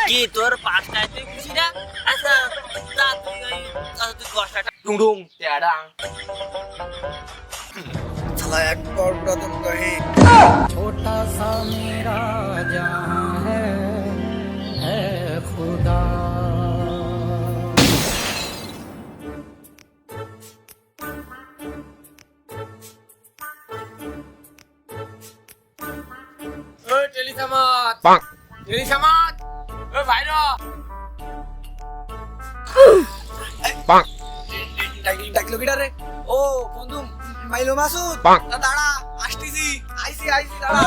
কি তোর 5 টাকায় তুই খুশি না? আচ্ছা তা তুই ওই তুই 10 টাকা টুংডুং টেডাং साला एक और पूरा तुम कहे छोटा सा मेरा जहां है खुदा। ओए टेलीसमाज टेलीसमाज ओए भाईरो ডাকলো কিটা রে ও বন্ধু মাইলো মাসুদ দাঁড়া আসতেছি আইসি আইসি দাঁড়া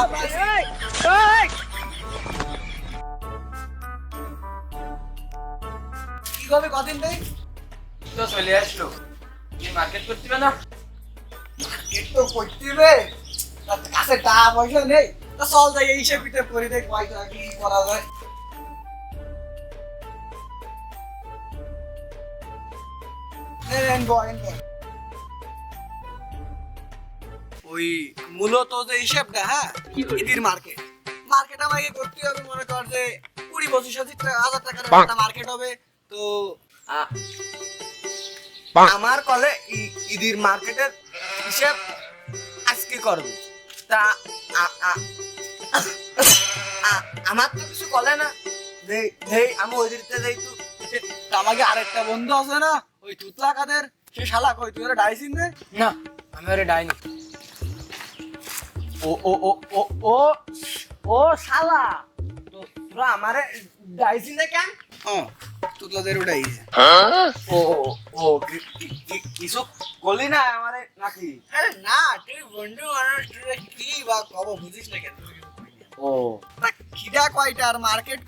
কি হবে কদিন দেই তো চলে আসলো কি মার্কেট করতে না মার্কেট তো করতে হবে কাছে টাকা পয়সা নেই তো চল যাই এই সব পিঠে করে দেখ পয়সা কি করা যায় ওই মূলত যে হিসাবটা হ্যাঁ ঈদের মার্কেট মার্কেট আমাকে করতে হবে মনে কর যে 20-25,000 টাকার একটা মার্কেট হবে তো আমার কলে ঈদের মার্কেটের হিসাব আজকে করবে তা আমার তো কিছু কলে না আমি ওই দিতে যাই তো আমাকে আরেকটা বন্ধু আছে না ওই তুতলা কাদের সে শালা কই তুই ওরা ডাইসিন দে না আমি ওরে ডাইনি ও ও ও ও ও ও শালা তো তোরা আমারে ডাইসিন দে কেন তুতলা দের উড়াই ও ও কিছু বলি না আমারে নাকি আরে না তুই বন্ধু মানুষ তুই কি বা কব বুঝিস না কেন ও তা খিদা কয়টার মার্কেট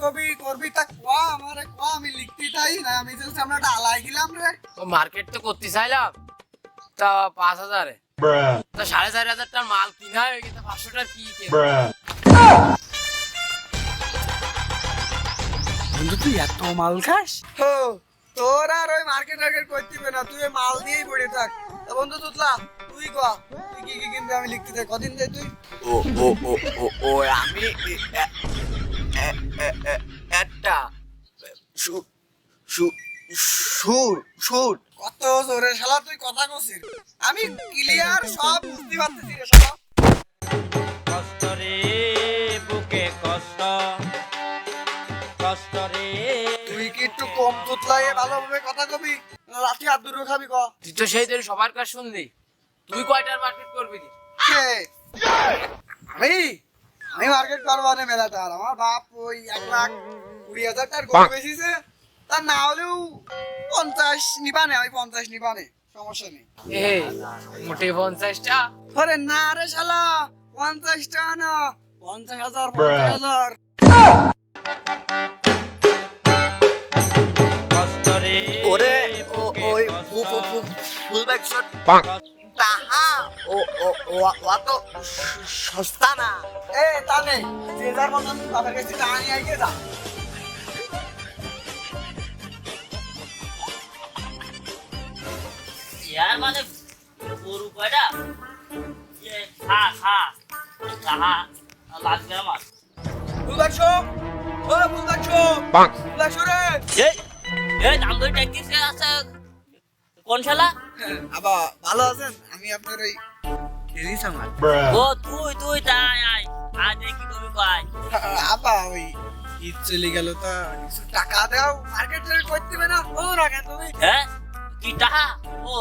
করবি তা কোয়া আমারে কোয়া আমি লিখতে চাই না আমি তো সামনেটা আলাই গেলাম রে তো মার্কেট তো করতে চাইলাম তা 5,000 তা 4,500 টাকার মাল কিনা হয়ে গেছে 500 টাকার কি বন্ধু তুই এত মাল খাস তোর আর ওই মার্কেট করতে হবে না তুই মাল দিয়েই পড়ে থাক তা বন্ধু তুতলা তুই কোয়া তুই কি কিনবি আমি লিখতে চাই কদিন যাই তুই ও ও ও ও ও আমি একটা শুট কত জোরে শালা তুই কথা কছিস আমি ক্লিয়ার সব বুঝতে পারতেছি রে শালা কষ্ট রে বুকে কষ্ট কষ্ট রে তুই কি একটু কম তুতলায়ে ভালোভাবে কথা কবি রাতে হাত দূরে খাবি ক তুই তো সেই দিন সবার কাছে শুনলি তুই কয়টার মার্কেট করবি কে আমি মার্কেট করবো না মেলাটা আমার বাপ ওই 1,20,000 টাকার গরু বেচিছে তা না হলেও 50 নিবানে আমি 50 নিবানে সমস্যা নেই এই মোটে 50 টা আরে না রে শালা 50 টাকা না 50,000 50,000 কষ্ট রে ওরে ওই ফুল ব্যাগ শট তাহা ও ও ও তো সস্তা না এ তানে যে যার মতন বাবার কাছে টাকা নিয়ে আইগে যা ইয়ার মানে গরু কয়টা খা তাহা লাগবে আমার বুঝছো ও বুঝছো বুঝছো রে এই দাম ধরে ট্যাক্সি আছে কোন শালা আবা ভালো আছেন আমি আপনার ওই টেলিস আমার ও তুই তাই আয় আজ কি করবি কয় আবা ওই ঈদ চলে গেল তা কিছু টাকা দাও মার্কেট রেট করতে হবে না ও না কেন তুমি হ্যাঁ কি টাকা ও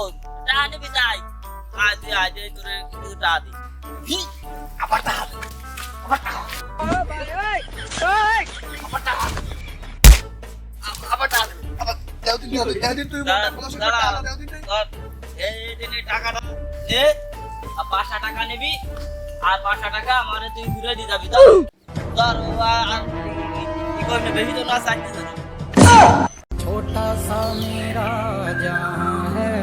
টাকা নিবি তাই আজ তোরে কিছু টাকা দি আবার টাকা আবার টাকা আবার টাকা আবার দাও দিন তুই টাকা দাও দিন এই দিনে টাকাটা দে আর 500 টাকা নিবি আর 500 টাকা আমারে তুই ঘুরে দিয়ে যাবি তো তোর আর কি করবে বেশি তো না চাইতে জানো छोटा सा मेरा जहां है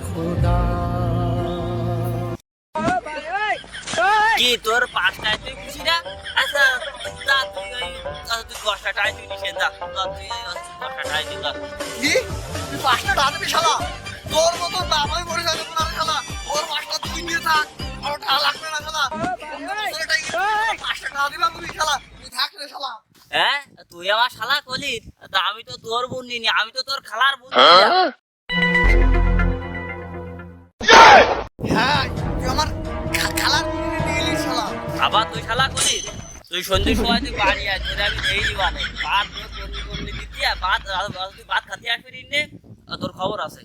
खुदा। কি তোর 5 টাকায় তুই খুশি না? আচ্ছা তা তুই ওই তুই 10 টাকায় তুই নিষেধ দা তুই 10 টাকায় দিল কি তুই 5টা টাকা দিবি শালা তোর মতো বাবাই মরে যাবে না শালা ওর 5টা তুই নিয়ে থাক আর টাকা লাগবে না শালা 5টা টাকা দিবা তুমি শালা তুই থাক রে শালা হ্যাঁ তুই আমার শালা কলি, তা আমি তো তোর বোন নিনি, আমি তো তোর খালার বোন। হ্যাঁ তুই আমার খালার নিয়ে এলি শালা। আবার তুই শালা কলি, তুই সন্ধ্যের সময় তুই বাড়ি আয়, তোরে আমি দেই দিবানে ভাত করলি দিতি, আর ভাত তুই ভাত খাতে আসবি নে, তোর খবর আছে।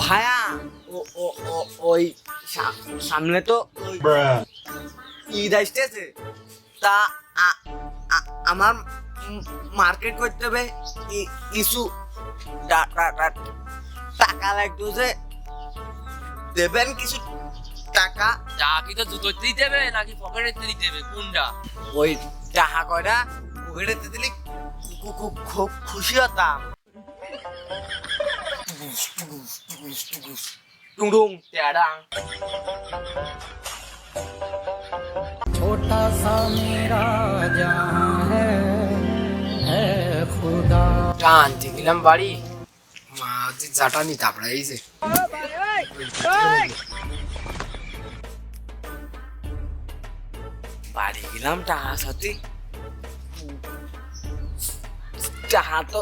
ভাইয়া ও ও ও ওই সামনে তো ওই ঈদ আসতেছে, তা আমার মার্কেট করতে হবে, কিছু টাকা লাগতো, যে দেবেন কিছু টাকা? যা কি তো জুতোতেই দেবে নাকি পকেটে দিতে দেবে, কোনটা? ওই টাকা কয়টা পকেটে দিলে খুব খুশি হতাম। টুং টেডাং। छोटा सा मेरा जहां है खुदा। টানতে গেলাম বাড়ি, মা যে জাটানি তাপড়াইছে। বাড়ি গেলাম টাকা সাথে, টাকা তো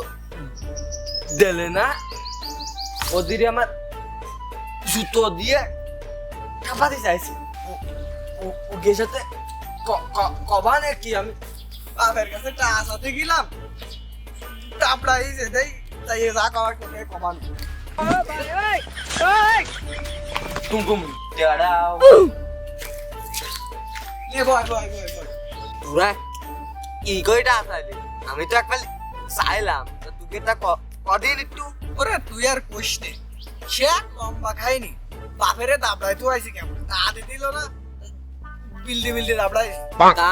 দিলে না, ওদিকে আমার জুতো দিয়ে কাপাতে চাইছে। ওকে সাথে কবা নাকি আমি বাপের কাছে টাকা সাথে গেলাম, টাপড়াইছে দেই, তাই যা কবার তোকে কবান টুমটুম টেড়াও। তোরা কি কইটা আসাইলি? আমি তো একবার চাইলাম, তোকে তা কদিন একটু ওরে তুই আর কোশ নে, সে লম্বা খাইনি, বাপেরে দাবড়াই তো আইছি কেমন তা দিল না, বিল্ডি বিল্ডি দাবড়াই তা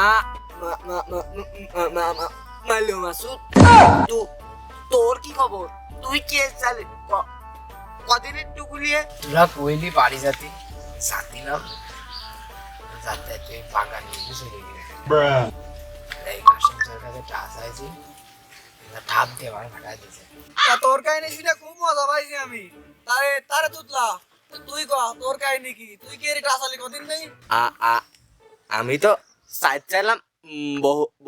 মাইলো মাসুদ। তোর কি খবর? তুই কে চালে কদিন একটু গুলিয়ে? তোরা কইলি বাড়ি যাতি যাতিলাম, যাতে তুই বাগান নিয়ে চলে গেলে এই কাশেম তোর কাছে টাচ আইছি, ঠাপ দিয়ে আমার ফাটাই দিয়েছে। তোর কাহিনী শুনে খুব মজা পাইছি আমি, তারে তারে তুতলা তুই ক তোর কাহিনী কি? তুই কি এর টাসালি কদিন নেই? আমি তো সাইড চাইলাম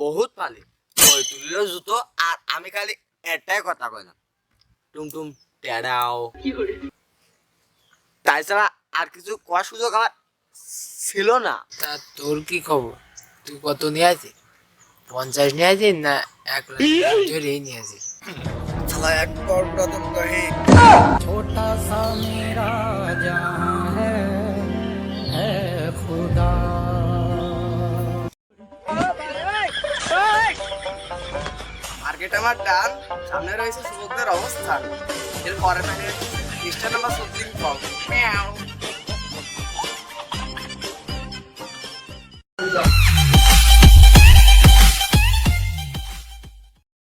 বহুত পালি, ওই তুলিও জুতো, আর আমি খালি একটাই কথা কইলাম টুমটুম টেড়াও, তাছাড়া আর কিছু কোয়ার সুযোগ আমার ছিল না। তা তোর কি খবর? তুই কত নিয়ে আছিস? 50 নিয়ে আছিস না 1 লাখ ধরে নিয়ে আছিস? শালা এক বড় তো কহে छोटा सा मेरा जहां है खुदा। মার্কেট আমার ডান, সামনে রয়েছে সুযোগদের অবস্থান, এর পরে থাকে খ্রিস্টান নাম্বার 14 কম।